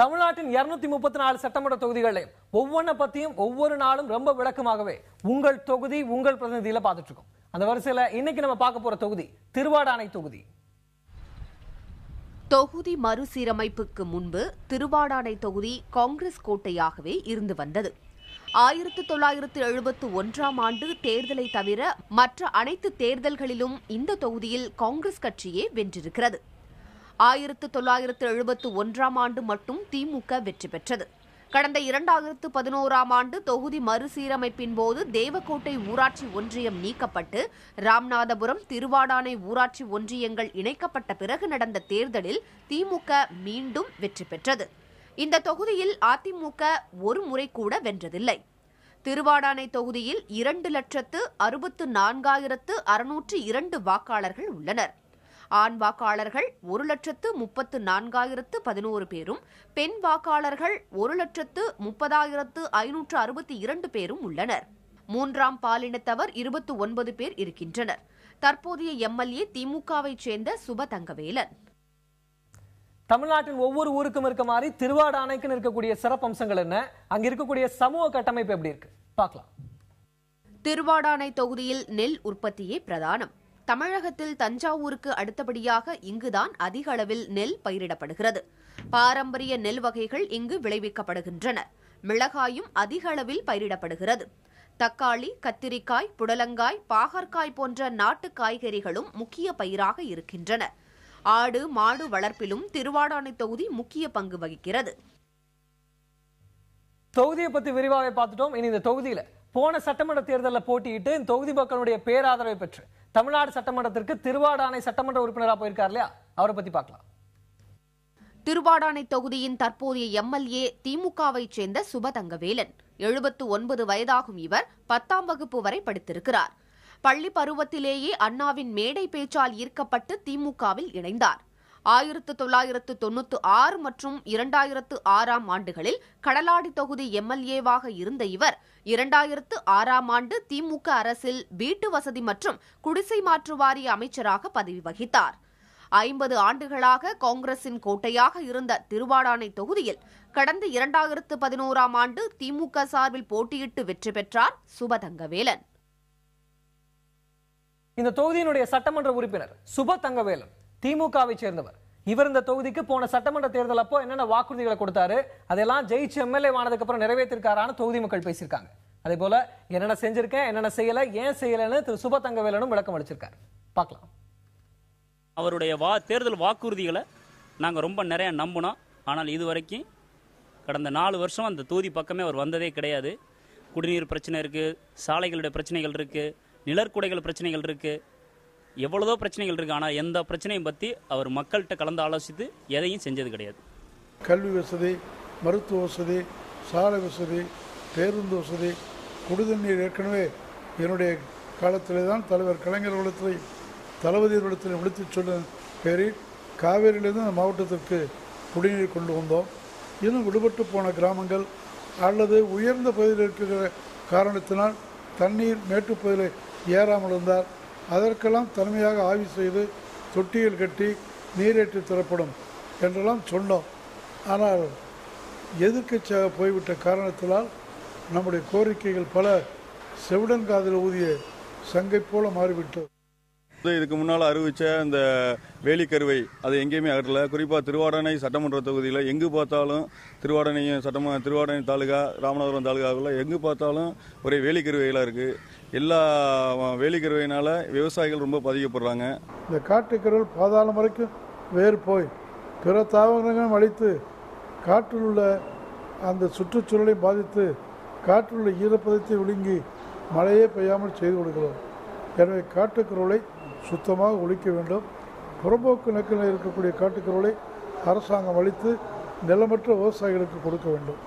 தமிழ்நாட்டின் 234 சட்டமன்ற தொகுதிகளையும் ஒவ்வொன்றை பத்தியும் ஒவ்வொரு நாளும் ரொம்ப விளக்கமாகவே உங்கள் தொகுதி உங்கள் பிரதிநிதியில பார்த்துட்டு இருக்கோம். அந்த வரிசையில இன்னைக்கு நம்ம பார்க்க போற தொகுதி திருவாடானை தொகுதி. தொகுதி மறுசீரமைப்புக்கு முன்பு திருவாடானை தொகுதி காங்கிரஸ் கோட்டையாகவே இருந்து வந்தது. 1971ஆம் ஆண்டு தேர்தலை தவிர மற்ற அனைத்து தேர்தல்களிலும் இந்த தொகுதியில் காங்கிரஸ் கட்சியே வென்றிருக்கிறது. 1971ஆம் ஆண்டு மட்டும் திமுக வெற்றி பெற்றது. கடந்த 2011ஆம் ஆண்டு தொகுதி மறுசீரமைப்பின் போது தேவக்கோட்டை ஊராட்சி ஒன்றியம் நீக்கப்பட்டு ராமநாதபுரம், திருவாடானை ஊராட்சி ஒன்றியங்கள் இணைக்கப்பட்ட பிறகு நடந்த தேர்தலில் திமுக மீண்டும் வெற்றி பெற்றது. இந்த தொகுதியில் அதிமுக ஒரு முறை கூட வென்றதில்லை. திருவாடானை தொகுதியில் 2,64,602 வாக்காளர்கள் உள்ளனர். ஆண் வாக்காளர்கள் 1,34,11 பேரும், பெண் வாக்காளர்கள் 1,30,562 பேரும் உள்ளனர். மூன்றாம் பாலினத்தவர் 29 பேர் இருக்கின்றனர். தற்போதைய எம்எல்ஏ திமுகவை சேர்ந்த சுபதங்கவேலன். தமிழ்நாட்டின் ஒவ்வொரு ஊருக்கும் இருக்க மாதிரி திருவாடானைக்கு இருக்கக்கூடிய சிறப்பம்சங்கள் என்ன, அங்க இருக்கக்கூடிய சமூக கட்டமைப்பு எப்படி இருக்கு பார்க்கலாம். திருவாடானை தொகுதியில் நெல் உற்பத்தியே பிரதானம். தமிழகத்தில் தஞ்சாவூருக்கு அடுத்தபடியாக இங்குதான் அதிக அளவில் நெல் பயிரிடப்படுகிறது. பாரம்பரிய நெல் வகைகள் இங்கு விளைவிக்கப்படுகின்றன. மிளகாயும் அதிக அளவில் பயிரிடப்படுகிறது. தக்காளி, கத்திரிக்காய், புடலங்காய், பாகற்காய் போன்ற நாட்டு காய்கறிகளும் முக்கிய பயிராக இருக்கின்றன. ஆடு மாடு வளர்ப்பிலும் திருவாடானை தொகுதி முக்கிய பங்கு வகிக்கிறது. தொகுதியை பத்தி விரிவாக பார்த்துட்டோம். இனி இந்த தொகுதியில போன சட்டமன்ற தேர்தலில் போட்டியிட்டு இந்த தொகுதி மக்களுடைய பேராதரவை பெற்று தமிழ்நாடு சட்டமன்றத்திற்கு திருவாடானை சட்டமன்ற உறுப்பினராக போயிருக்கார் இல்லையா, அவரை பத்தி பார்க்கலாம். திருவாடானை தொகுதியின் தற்போதைய எம்எல்ஏ திமுகவை சேர்ந்த சுபதங்கவேலன். 79 வயதாகும் இவர் 10ஆம் வகுப்பு வரை படித்திருக்கிறார். பள்ளி பருவத்திலேயே அண்ணாவின் மேடை பேச்சால் ஈர்க்கப்பட்டு திமுகவில் இணைந்தார். 1996 மற்றும் 2006ஆம் ஆண்டுகளில் கடலாடி தொகுதி எம்எல்ஏவாக இருந்த இவர் 2006ஆம் ஆண்டு திமுக அரசில் வீட்டு வசதி மற்றும் குடிசை மாற்று வாரிய அமைச்சராக பதவி வகித்தார். 50 ஆண்டுகளாக காங்கிரசின் கோட்டையாக இருந்த திருவாடானை தொகுதியில் கடந்த 2011ஆம் ஆண்டு திமுக சார்பில் போட்டியிட்டு வெற்றி பெற்றார் சுபதங்கவேலன். இந்த தொகுதியினுடைய சட்டமன்ற உறுப்பினர் சுபதங்கவேலன் திமுகவை சேர்ந்தவர். இவர் இந்த தொகுதிக்கு போன சட்டமன்ற தேர்தல் அப்போ என்னென்ன வாக்குறுதிகளை கொடுத்தாரு, அதெல்லாம் ஜெயிச்சு எம்எல்ஏ ஆனதுக்கு அப்புறம் நிறைவேற்றிருக்காரான்னு தொகுதி மக்கள் பேசியிருக்காங்க. அதே போல என்னென்ன செஞ்சிருக்கேன், என்னென்ன செய்யல, ஏன் செய்யலன்னு திரு சுபதங்கவேலனும் விளக்கம் அளிச்சிருக்காரு. பார்க்கலாம். அவருடைய தேர்தல் வாக்குறுதிகளை நாங்கள் ரொம்ப நிறைய நம்பினோம். ஆனால் இதுவரைக்கும் கடந்த 4 வருஷம் அந்த தொகுதி பக்கமே அவர் வந்ததே கிடையாது. குடிநீர் பிரச்சனை இருக்குது, சாலைகளுடைய பிரச்சனைகள் இருக்குது, நிழற்குடைகள் பிரச்சனைகள் இருக்குது, எவ்வளவோ பிரச்சனைகள் இருக்குது. ஆனால் எந்த பிரச்சனையும் பற்றி அவர் மக்கள்கிட்ட கலந்து ஆலோசித்து எதையும் செஞ்சது கிடையாது. கல்வி வசதி, மருத்துவ வசதி, சாலை வசதி, பேருந்து வசதி, குடிநீர் ஏற்கனவே என்னுடைய காலத்திலே தான் தலைவர் கலைஞர் இடத்திலையும் தளபதி இடத்திலையும் விடுத்து சொன்ன பேரில் காவேரியிலிருந்து அந்த மாவட்டத்திற்கு குடிநீர் கொண்டு வந்தோம். இன்னும் விடுபட்டு போன கிராமங்கள் அல்லது உயர்ந்த பகுதியில் இருக்கிற காரணத்தினால் தண்ணீர் மேட்டுப்பகுதியில் ஏறாமல் இருந்தார். அதற்கெல்லாம் தனிமையாக ஆய்வு செய்து தொட்டிகள் கட்டி நீரேற்றி தரப்படும் என்றெல்லாம் சொன்னோம். ஆனால் எதிர்க்கட்சியாக போய்விட்ட காரணத்தினால் நம்முடைய கோரிக்கைகள் பல செவிடன் காதில் ஊதிய சங்கை போல மாறிவிட்டது. இதுக்கு முன்னால் அறிவித்த இந்த வேலிக்கருவை அது எங்கேயுமே அகற்றல. குறிப்பாக திருவாடானை சட்டமன்ற தொகுதியில் எங்கு பார்த்தாலும் திருவாடானை தாலுகா, ராமநாதபுரம் தாலுகாவில் எங்கு பார்த்தாலும் ஒரே வேலிக்கருவைகளாக இருக்குது. எல்லா வேலிக்கருவையினால விவசாயிகள் ரொம்ப பாதிக்கப்படுறாங்க. இந்த காட்டுக்கருள் பாதாளம் வரைக்கும் வேறு போய் பிற தாவரங்களும் அழித்து காற்றில் உள்ள அந்த சுற்றுச்சூழலை பாதித்து காற்றில் உள்ள ஈரப்பதத்தை விழுங்கி மழையே பெய்யாமல் செய்து கொடுக்கிறோம். எனவே காட்டுக்கருளை சுத்தமாக ஒழிக்க வேண்டும். புறம்போக்கு நக்கில் இருக்கக்கூடிய காட்டுக்கருளை அரசாங்கம் அளித்து நிலமற்ற விவசாயிகளுக்கு கொடுக்க வேண்டும்.